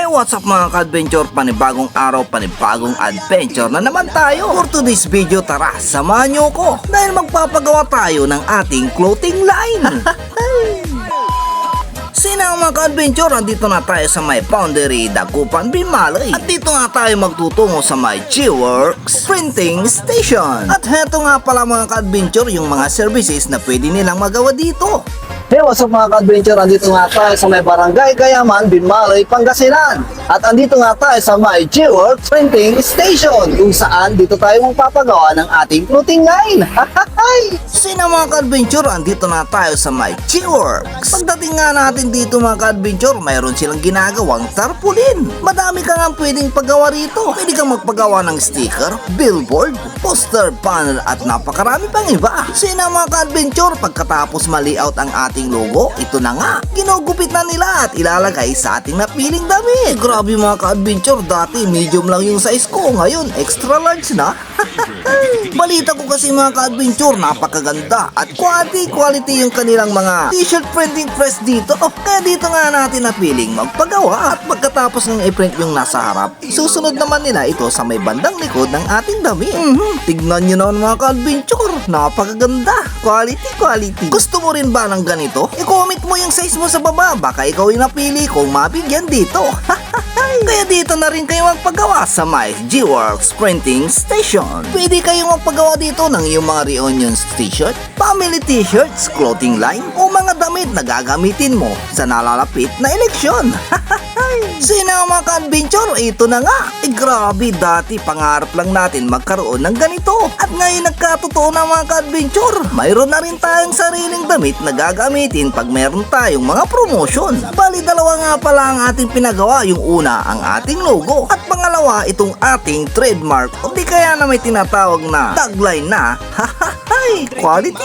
Hey, what's up mga ka-adventure? Panibagong araw, panibagong adventure na naman tayo. For today's video, tara, samahan nyo ko dahil magpapagawa tayo ng ating clothing line. Sina mga ka-adventure, andito na tayo sa may Boundary, Dagupan, Bimaloy. At dito nga tayo magtutungo sa may G-Works Printing Station. At heto nga pala mga ka-adventure, yung mga services na pwede nilang magawa dito. Hey, what's up mga ka-adventure? Andito nga tayo sa may Barangay Kayaman, Binmaloy, Pangasinan. At andito nga tayo sa may G-Works Printing Station, kung saan dito tayo magpapagawa ng ating clothing line. Sina mga ka-adventure, andito na tayo sa may G-Works. Pagdating nga natin dito mga ka-adventure, mayroon silang ginagawang tarpaulin. Madami ka nga pwedeng paggawa rito. Pwede kang magpagawa ng sticker, billboard, poster, banner at napakarami pang iba. Sina mga ka-adventure, pagkatapos ma-layout ang ating logo, ito na nga, ginugupit na nila at ilalagay sa ating napiling damit. Grabe mga ka-adventure, dati medium lang yung size ko, ngayon extra large na. Balita ko kasi mga ka-adventure, napakaganda at quality yung kanilang mga t-shirt printing press dito. Kaya dito nga natin napiling magpagawa at pagkatapos ng i-print yung nasa harap, susunod naman nila ito sa may bandang likod ng ating damit. Tignan nyo naman mga ka-adventure, napakaganda, quality. Gusto mo rin ba ng ganito? I-comment mo yung size mo sa baba, baka ikaw yung napili kung mabigyan dito. Kaya dito na rin kayo magpagawa sa my G-Works Printing Station. Pwede kayong magpagawa dito ng iyong mga reunions t-shirt, family t-shirts, clothing line, o mga damit na gagamitin mo sa nalalapit na eleksyon. Sino mga ka-adventure? Ito na nga. Grabe, dati pangarap lang natin magkaroon ng ganito. At ngayon nagkatotoo na mga ka-adventure. Mayroon na rin tayong sariling damit na gagamitin pag meron tayong mga promotion. Bali, dalawa nga pala ang ating pinagawa. Yung una, ang ating logo. At pangalawa, itong ating trademark. O di kaya na may tinatawag na tagline na,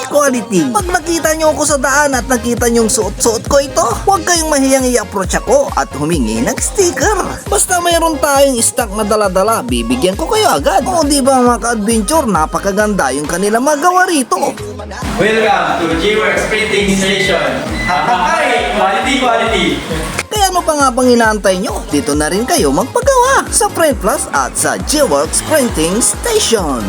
quality. Pag nakita nyo ako sa daan at nakita nyo yung suot-suot ko ito, huwag kayong mahiyang i-approach ako at humingi ng sticker. Basta mayroon tayong stock na dala-dala, bibigyan ko kayo agad. O di ba mga ka-adventure, napakaganda yung kanilang magawa rito. Welcome to G-Works Printing Station. Quality. Kaya ano pa nga bang inaantay nyo? Dito na rin kayo magpagawa sa Print Plus at sa G-Works Printing Station.